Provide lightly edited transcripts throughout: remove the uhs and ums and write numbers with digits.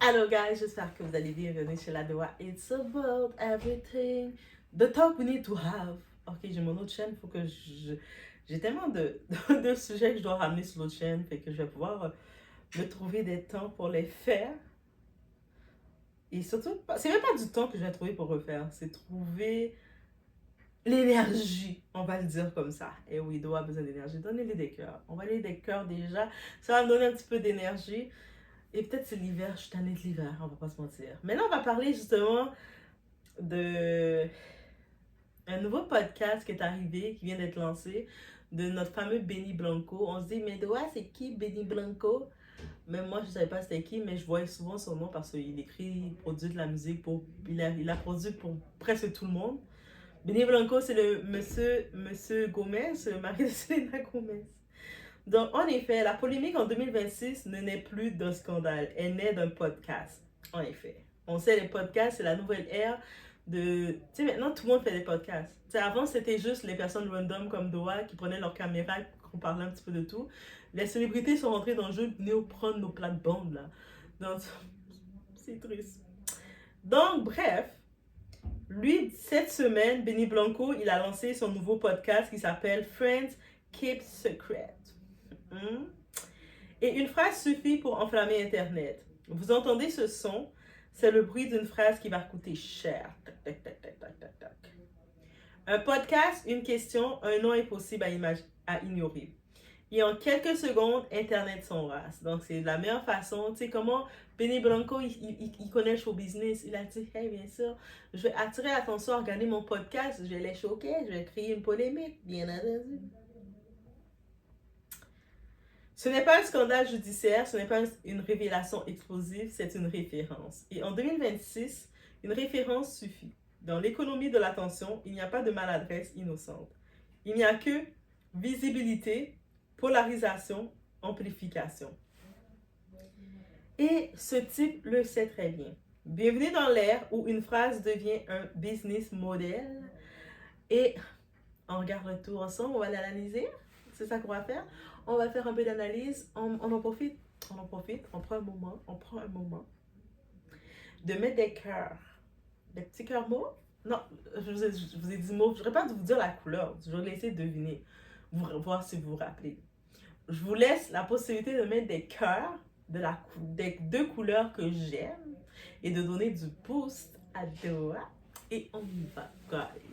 Hello guys, j'espère que vous allez bien. Bienvenue chez La Doua. It's about everything. The talk we need to have. Ok, j'ai mon autre chaîne, faut que j'ai tellement de sujets que je dois ramener sur l'autre chaîne, fait que je vais pouvoir me trouver des temps pour les faire. Et surtout, c'est même pas du temps que je vais trouver pour refaire, c'est trouver l'énergie, on va le dire comme ça. Et oui, Doua a besoin d'énergie. Donnez-lui des cœurs. On va lui des cœurs déjà. Ça va me donner un petit peu d'énergie. Et peut-être c'est l'hiver, je suis tannée de l'hiver, on va pas se mentir. Mais là, on va parler justement de un nouveau podcast qui est arrivé, qui vient d'être lancé, de notre fameux Benny Blanco. On se dit, mais ouais, c'est qui Benny Blanco? Même moi, je savais pas c'était qui, mais je voyais souvent son nom parce qu'il écrit, il produit de la musique, il a produit pour presque tout le monde. Benny Blanco, c'est le monsieur Gomez, le mari de Selena Gomez. Donc, en effet, la polémique en 2026 ne naît plus d'un scandale, elle naît d'un podcast. En effet. On sait, les podcasts, c'est la nouvelle ère de... Tu sais, maintenant, tout le monde fait des podcasts. Tu sais, avant, c'était juste les personnes random comme Doha qui prenaient leur caméra, qui parlaient un petit peu de tout. Les célébrités sont rentrées dans le jeu, venez prendre nos plates-bandes, là. Donc, c'est triste. Donc, bref, lui, cette semaine, Benny Blanco, il a lancé son nouveau podcast qui s'appelle Friends Keep Secret. Et une phrase suffit pour enflammer Internet. Vous entendez ce son? C'est le bruit d'une phrase qui va coûter cher. Tac, tac, tac, tac, tac, tac, tac. Un podcast, une question, un nom impossible à ignorer. Et en quelques secondes, Internet s'embrasse. Donc, c'est la meilleure façon. Tu sais, comment Benny Blanco, il connaît le show business. Il a dit, hey, bien sûr, je vais attirer l'attention, regarder mon podcast, je vais les choquer, je vais créer une polémique, bien entendu. Ce n'est pas un scandale judiciaire, ce n'est pas une révélation explosive, c'est une référence. Et en 2026, une référence suffit. Dans l'économie de l'attention, il n'y a pas de maladresse innocente. Il n'y a que visibilité, polarisation, amplification. Et ce type le sait très bien. Bienvenue dans l'ère où une phrase devient un business model. Et on regarde le tout ensemble, on va l'analyser. C'est ça qu'on va faire. On va faire un peu d'analyse. On en profite. On prend un moment de mettre des cœurs. Des petits cœurs mauves. Non, je vous ai dit mauve. Je n'aurais pas dû vous dire la couleur. Je vais laisser deviner. Voir si vous vous rappelez. Je vous laisse la possibilité de mettre des cœurs des deux couleurs que j'aime et de donner du boost à Doha. Et on y va, guys.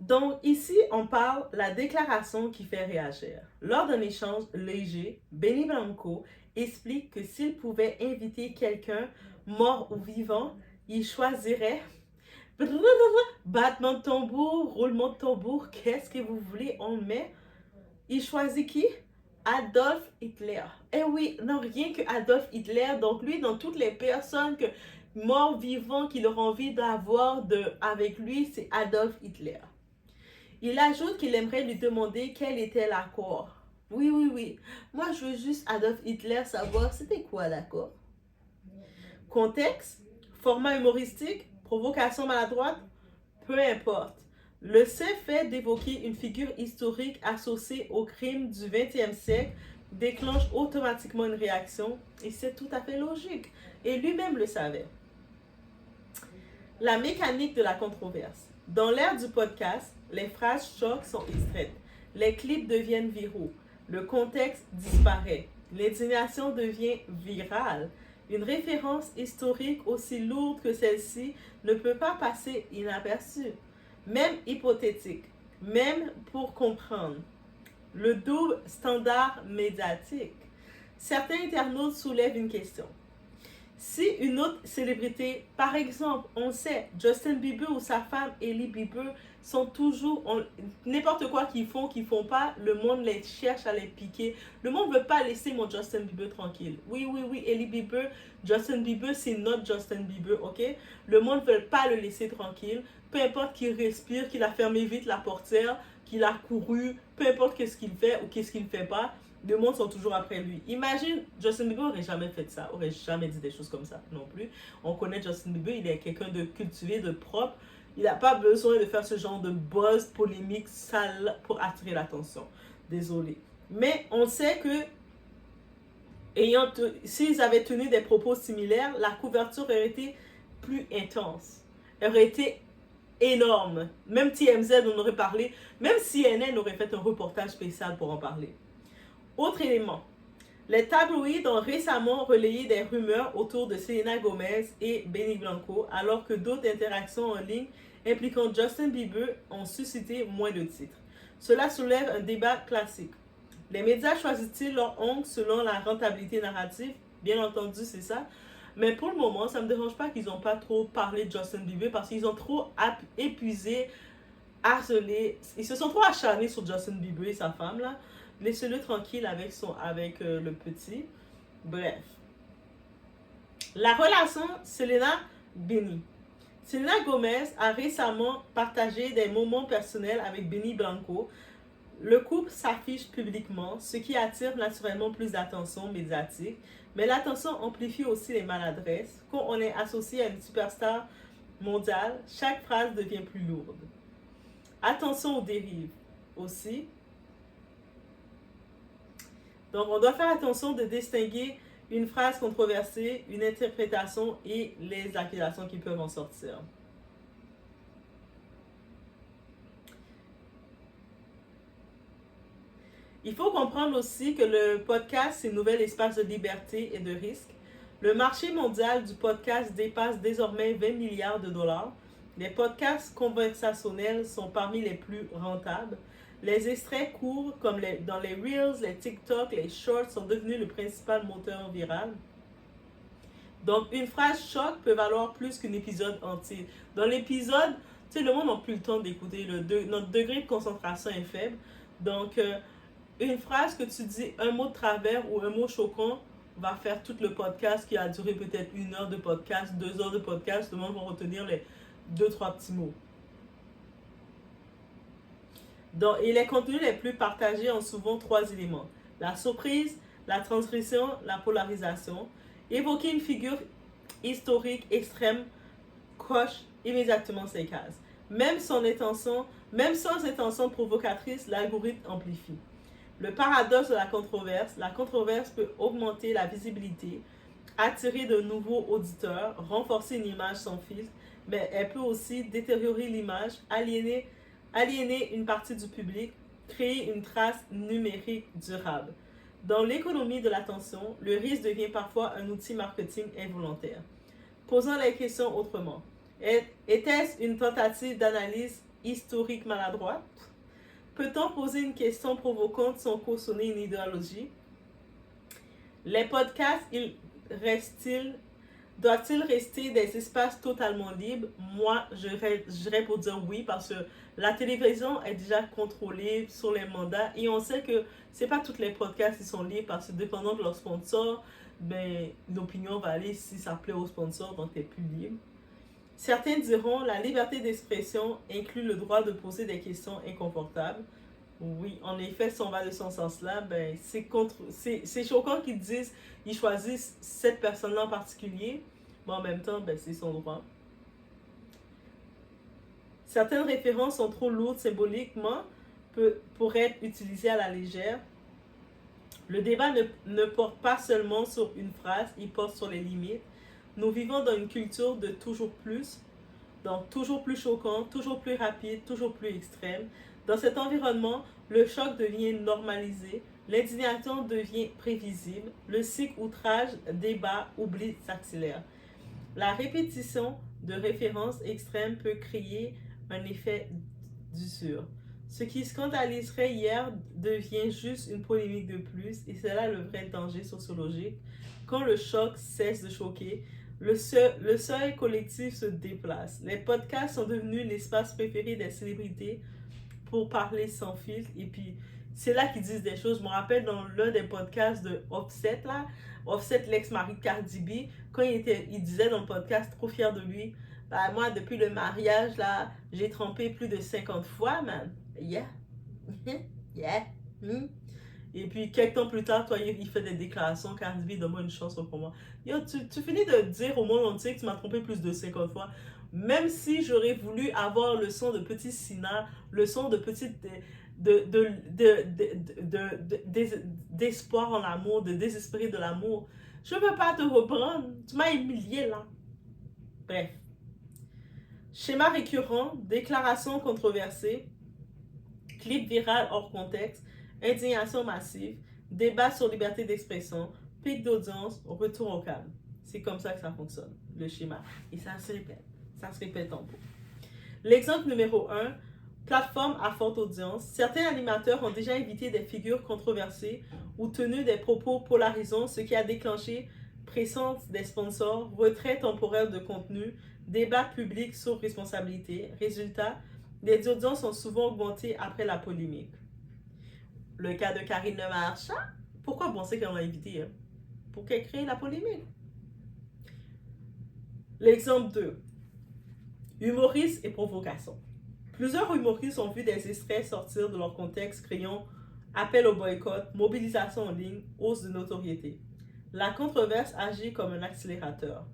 Donc ici, on parle la déclaration qui fait réagir. Lors d'un échange léger, Benny Blanco explique que s'il pouvait inviter quelqu'un, mort ou vivant, il choisirait battement de tambour, roulement de tambour, qu'est-ce que vous voulez, on met. Il choisit qui? Adolf Hitler. Eh oui, non, rien que Adolf Hitler. Donc lui, dans toutes les personnes morts, vivants, qu'il aura envie d'avoir avec lui, c'est Adolf Hitler. Il ajoute qu'il aimerait lui demander quel était l'accord. Oui. Moi, je veux juste Adolf Hitler savoir c'était quoi l'accord. Contexte, format humoristique, provocation maladroite, peu importe. Le seul fait d'évoquer une figure historique associée au crime du 20e siècle déclenche automatiquement une réaction et c'est tout à fait logique. Et lui-même le savait. La mécanique de la controverse. Dans l'ère du podcast, les phrases chocs sont extraites. Les clips deviennent viraux. Le contexte disparaît. L'indignation devient virale. Une référence historique aussi lourde que celle-ci ne peut pas passer inaperçue. Même hypothétique. Même pour comprendre. Le double standard médiatique. Certains internautes soulèvent une question. Si une autre célébrité, par exemple, on sait, Justin Bieber ou sa femme Hailey Bieber sont toujours, n'importe quoi qu'ils font pas, le monde les cherche à les piquer. Le monde ne veut pas laisser mon Justin Bieber tranquille. Oui, Hailey Bieber, Justin Bieber, c'est notre Justin Bieber, ok? Le monde ne veut pas le laisser tranquille. Peu importe qu'il respire, qu'il a fermé vite la portière, qu'il a couru, peu importe qu'est-ce qu'il fait ou qu'est-ce qu'il ne fait pas, le monde sont toujours après lui. Imagine, Justin Bieber aurait jamais fait ça, aurait jamais dit des choses comme ça non plus. On connaît Justin Bieber, il est quelqu'un de cultivé, de propre. Il n'a pas besoin de faire ce genre de buzz polémique sale pour attirer l'attention. Désolé. Mais on sait que s'ils avaient tenu des propos similaires, la couverture aurait été plus intense. Elle aurait été énorme. Même TMZ en aurait parlé, même CNN aurait fait un reportage spécial pour en parler. Autre élément, les tabloïds ont récemment relayé des rumeurs autour de Selena Gomez et Benny Blanco, alors que d'autres interactions en ligne impliquant Justin Bieber ont suscité moins de titres. Cela soulève un débat classique. Les médias choisissent-ils leur angle selon la rentabilité narrative? Bien entendu, c'est ça. Mais pour le moment, ça ne me dérange pas qu'ils n'ont pas trop parlé de Justin Bieber parce qu'ils ont trop épuisé, harcelé. Ils se sont trop acharnés sur Justin Bieber et sa femme, là. Laissez-le tranquille avec le petit. Bref. La relation Selena-Benny. Selena Gomez a récemment partagé des moments personnels avec Benny Blanco. Le couple s'affiche publiquement, ce qui attire naturellement plus d'attention médiatique, mais l'attention amplifie aussi les maladresses. Quand on est associé à une superstar mondiale, chaque phrase devient plus lourde. Attention aux dérives aussi. Donc, on doit faire attention de distinguer une phrase controversée, une interprétation et les accusations qui peuvent en sortir. Il faut comprendre aussi que le podcast, c'est un nouvel espace de liberté et de risque. Le marché mondial du podcast dépasse désormais 20 milliards de dollars. Les podcasts conversationnels sont parmi les plus rentables. Les extraits courts, comme dans les Reels, les TikTok, les Shorts, sont devenus le principal moteur viral. Donc, une phrase choc peut valoir plus qu'un épisode entier. Dans l'épisode, tu sais, le monde n'a plus le temps d'écouter. Notre degré de concentration est faible. Donc, une phrase que tu dis, un mot de travers ou un mot choquant, va faire tout le podcast qui a duré peut-être 1 heure de podcast, 2 heures de podcast. Le monde va retenir les 2-3 petits mots. Donc, et les contenus les plus partagés ont souvent 3 éléments. La surprise, la transgression, la polarisation. Évoquer une figure historique extrême coche immédiatement ces cases. Même sans intention provocatrice, l'algorithme amplifie. Le paradoxe de la controverse peut augmenter la visibilité, attirer de nouveaux auditeurs, renforcer une image sans filtre, mais elle peut aussi détériorer l'image, aliéner une partie du public, créer une trace numérique durable. Dans l'économie de l'attention, le risque devient parfois un outil marketing involontaire. Posons la question autrement. Était-ce une tentative d'analyse historique maladroite? Peut-on poser une question provocante sans cautionner une idéologie? Les podcasts, doivent-ils rester des espaces totalement libres? Moi, j'irais pour dire oui, parce que la télévision est déjà contrôlée sur les mandats et on sait que c'est pas tous les podcasts qui sont libres parce que dépendant de leur sponsor, ben, l'opinion va aller si ça plaît au sponsor, donc t'es plus libre. Certains diront la liberté d'expression inclut le droit de poser des questions inconfortables. Oui, en effet, si on va de ce sens-là, ben, c'est choquant qu'ils disent qu'ils choisissent cette personne-là en particulier, mais en même temps, ben, c'est son droit. Certaines références sont trop lourdes symboliquement pour être utilisées à la légère. Le débat ne porte pas seulement sur une phrase, il porte sur les limites. Nous vivons dans une culture de toujours plus, donc toujours plus choquant, toujours plus rapide, toujours plus extrême. Dans cet environnement, le choc devient normalisé, l'indignation devient prévisible, le cycle outrage, débat, oubli s'accélère. La répétition de références extrêmes peut créer un effet d'usure. Ce qui scandaliserait hier devient juste une polémique de plus, et c'est là le vrai danger sociologique. Quand le choc cesse de choquer, le seuil collectif se déplace. Les podcasts sont devenus l'espace préféré des célébrités pour parler sans filtre. Et puis, c'est là qu'ils disent des choses. Je me rappelle dans l'un des podcasts de Offset, là, Offset, l'ex-mari de Cardi B, quand il disait dans le podcast, trop fier de lui, bah, moi, depuis le mariage, là, j'ai trompé plus de 50 fois, man. Yeah. Yeah. Et puis, quelques temps plus tard, toi, il fait des déclarations. Cardi B, donne-moi une chance pour moi. Yo, tu finis de dire au monde entier que tu m'as trompé plus de 50 fois. Même si j'aurais voulu avoir le son de petit Sina, le son de petite d'espoir en l'amour, de désespérer de l'amour, je ne peux pas te reprendre. Tu m'as humilié là. Bref. Schéma récurrent, déclaration controversée, clip viral hors contexte, indignation massive, débat sur liberté d'expression, pic d'audience, retour au calme. C'est comme ça que ça fonctionne, le schéma. Et ça se répète. Ça se répète en boucle. L'exemple numéro 1, plateforme à forte audience. Certains animateurs ont déjà invité des figures controversées ou tenu des propos polarisants, ce qui a déclenché pression des sponsors, retrait temporaire de contenu, débat public sur responsabilité. Résultat, les audiences ont souvent augmenté après la polémique. Le cas de Karine Lemarchand, pourquoi penser qu'on l'a invité? Hein? Pour qu'elle crée la polémique. L'exemple 2. Humoristes et provocation. Plusieurs humoristes ont vu des extraits sortir de leur contexte créant appel au boycott, mobilisation en ligne, hausse de notoriété. La controverse agit comme un accélérateur.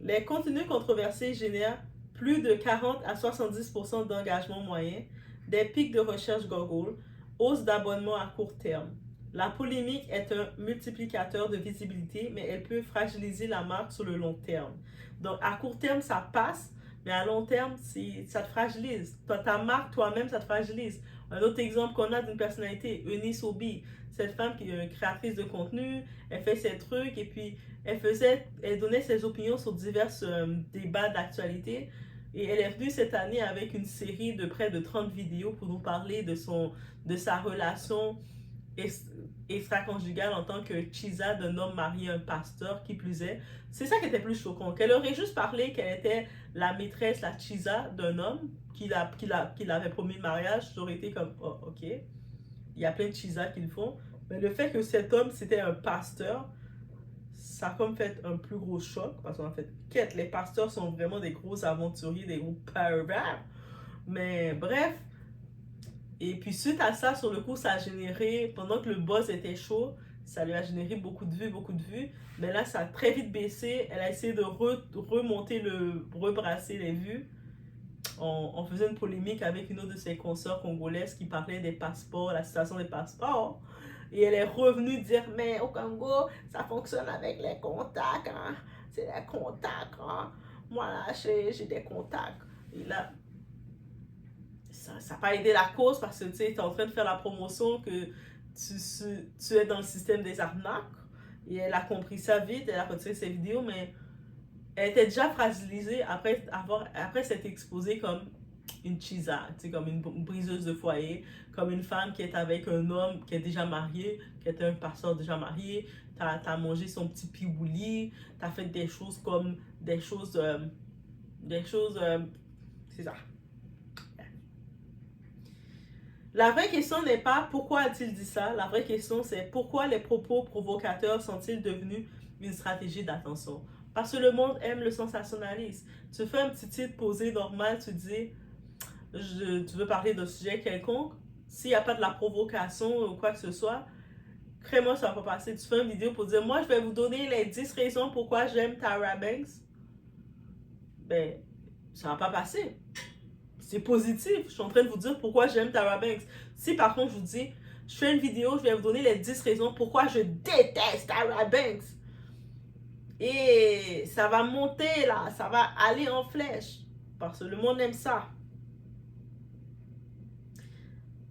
Les contenus controversés génèrent plus de 40 à 70% d'engagement moyen, des pics de recherche Google, hausse d'abonnement à court terme. La polémique est un multiplicateur de visibilité, mais elle peut fragiliser la marque sur le long terme. Donc, à court terme, ça passe, mais à long terme, ça te fragilise. Ta marque, toi-même, ça te fragilise. Un autre exemple qu'on a d'une personnalité, Eunice Obi, cette femme qui est une créatrice de contenu, elle fait ses trucs et puis elle donnait ses opinions sur divers débats d'actualité. Et elle est venue cette année avec une série de près de 30 vidéos pour nous parler de sa relation extra-conjugale en tant que Chisa d'un homme marié à un pasteur, qui plus est. C'est ça qui était plus choquant. Qu'elle aurait juste parlé qu'elle était la maîtresse, la Chisa d'un homme qui avait promis le mariage, j'aurais été comme, oh, ok. Il y a plein de Chisa qui le font. Mais le fait que cet homme, c'était un pasteur, ça a comme fait un plus gros choc. Parce qu'en fait, les pasteurs sont vraiment des gros aventuriers, des gros pervers. Mais bref. Et puis suite à ça, sur le coup, ça a généré, pendant que le buzz était chaud, ça lui a généré beaucoup de vues. Mais là, ça a très vite baissé. Elle a essayé de rebrasser les vues. On faisait une polémique avec une autre de ses consoeurs congolaises qui parlait des passeports, la situation des passeports. Et elle est revenue dire, mais au Congo, ça fonctionne avec les contacts. Hein? C'est les contacts. Hein? Moi, là, j'ai des contacts. Et là, ça n'a pas aidé la cause parce que tu es en train de faire la promotion que tu es dans le système des arnaques. Et elle a compris ça vite, elle a retiré ses vidéos, mais elle était déjà fragilisée après s'être exposée comme une chisa, comme une briseuse de foyer, comme une femme qui est avec un homme qui est déjà marié, qui est un pasteur déjà marié. T'as mangé son petit pibouli, t'as fait des choses comme c'est ça. La vraie question n'est pas pourquoi a-t-il dit ça, la vraie question c'est pourquoi les propos provocateurs sont-ils devenus une stratégie d'attention. Parce que le monde aime le sensationnalisme. Tu fais un petit titre posé normal, tu dis tu veux parler d'un sujet quelconque, s'il n'y a pas de la provocation ou quoi que ce soit, crée-moi, ça va pas passer. Tu fais une vidéo pour dire moi je vais vous donner les 10 raisons pourquoi j'aime Tyra Banks. Ben, ça va pas passer. C'est positif. Je suis en train de vous dire pourquoi j'aime Tyra Banks. Si par contre je vous dis, je fais une vidéo, je vais vous donner les 10 raisons pourquoi je déteste Tyra Banks. Et ça va monter là, ça va aller en flèche. Parce que le monde aime ça.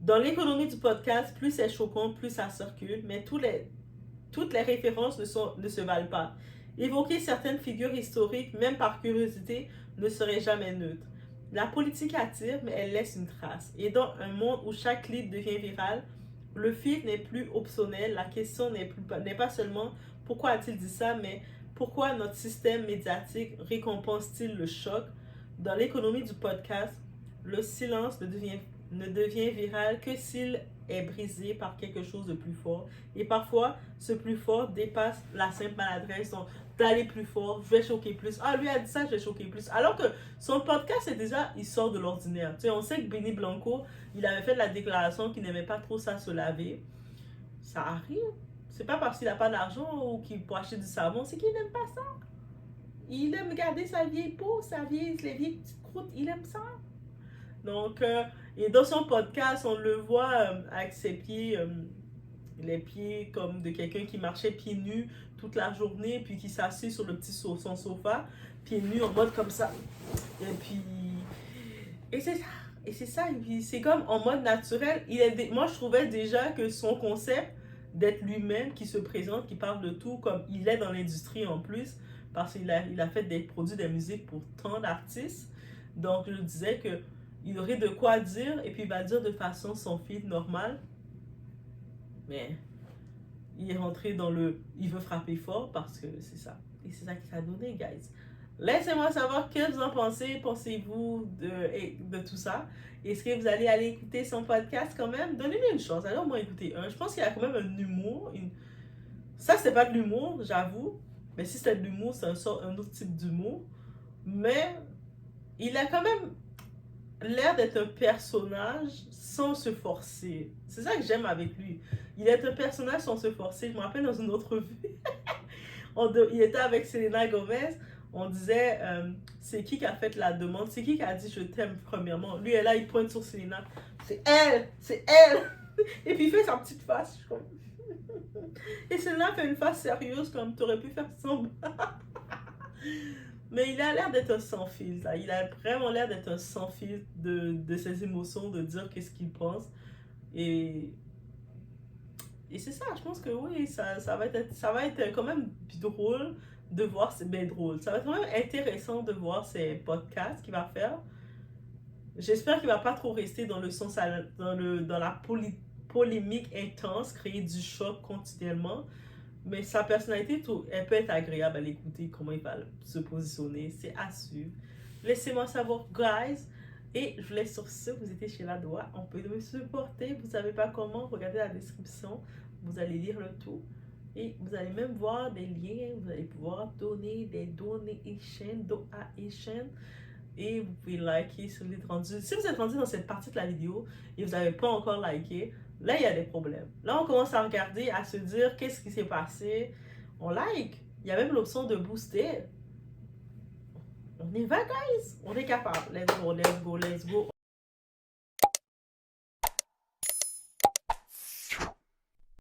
Dans l'économie du podcast, plus c'est choquant, plus ça circule. Mais toutes les références ne se valent pas. Évoquer certaines figures historiques, même par curiosité, ne serait jamais neutre. La politique attire, mais elle laisse une trace. Et dans un monde où chaque clip devient viral, le feed n'est plus optionnel. La question n'est pas seulement pourquoi a-t-il dit ça, mais pourquoi notre système médiatique récompense-t-il le choc. Dans l'économie du podcast, le silence ne devient viral que s'il est brisé par quelque chose de plus fort. Et parfois, ce plus fort dépasse la simple maladresse. Donc, d'aller plus fort, je vais choquer plus. Ah, lui a dit ça, je vais choquer plus. Alors que son podcast, c'est déjà, il sort de l'ordinaire. Tu sais, on sait que Benny Blanco, il avait fait la déclaration qu'il n'aimait pas trop ça se laver. Ça arrive. C'est pas parce qu'il n'a pas d'argent ou qu'il peut acheter du savon, c'est qu'il n'aime pas ça. Il aime garder sa vieille peau, les vieilles petites croûtes, il aime ça. Donc, et dans son podcast, on le voit avec ses pieds, les pieds comme de quelqu'un qui marchait pieds nus toute la journée, puis qui s'assied sur le petit son sofa, pieds nus en mode comme ça. Et puis, et c'est ça. Et c'est ça, et puis c'est comme en mode naturel. Moi, je trouvais déjà que son concept d'être lui-même, qui se présente, qui parle de tout, comme il est dans l'industrie en plus, parce qu'il a fait des produits de musique pour tant d'artistes. Donc, je disais que il aurait de quoi dire, et puis il va dire de façon sans filtre normale. Mais il est rentré dans le... Il veut frapper fort parce que c'est ça. Et c'est ça qui a donné, guys. Laissez-moi savoir ce que vous en pensez. Pensez-vous de tout ça? Est-ce que vous allez aller écouter son podcast quand même? Donnez-lui une chance. Allez au moins écouter un. Je pense qu'il y a quand même un humour. Ça, c'est pas de l'humour, j'avoue. Mais si c'est de l'humour, c'est un autre type d'humour. Mais il a quand même l'air d'être un personnage sans se forcer. C'est ça que j'aime avec lui. Il est un personnage sans se forcer. Je me rappelle dans une autre vue, il était avec Selena Gomez. On disait, c'est qui a fait la demande? C'est qui a dit je t'aime premièrement? Lui, là, il pointe sur Selena. C'est elle! C'est elle! Et puis il fait sa petite face. Je comme... Et Selena fait une face sérieuse comme tu aurais pu faire semblant. Mais il a l'air d'être un sans fil. Là. Il a vraiment l'air d'être un sans fil de ses émotions, de dire qu'est-ce qu'il pense. Et c'est ça, je pense que oui, ça va être quand même la de voir, c'est bien drôle. Ça va être quand même intéressant de voir ces podcasts qu'il va faire. J'espère qu'il va pas trop rester dans le sens, dans la polémique intense, créer du choc continuellement. Mais sa personnalité, elle peut être agréable à l'écouter, comment il va se positionner. C'est à suivre. Laissez-moi savoir, guys. Et je vous laisse sur ce. Vous étiez chez La Doua. On peut me supporter. Vous ne savez pas comment. Regardez la description. Vous allez lire le tout. Et vous allez même voir des liens. Vous allez pouvoir donner des donations. Et vous pouvez liker si vous êtes rendu. Si vous êtes rendu dans cette partie de la vidéo et vous n'avez pas encore liké, là, il y a des problèmes. Là, on commence à regarder, à se dire qu'est-ce qui s'est passé. On like. Il y a même l'option de booster. On y va, guys. On est capable. Let's go, let's go, let's go.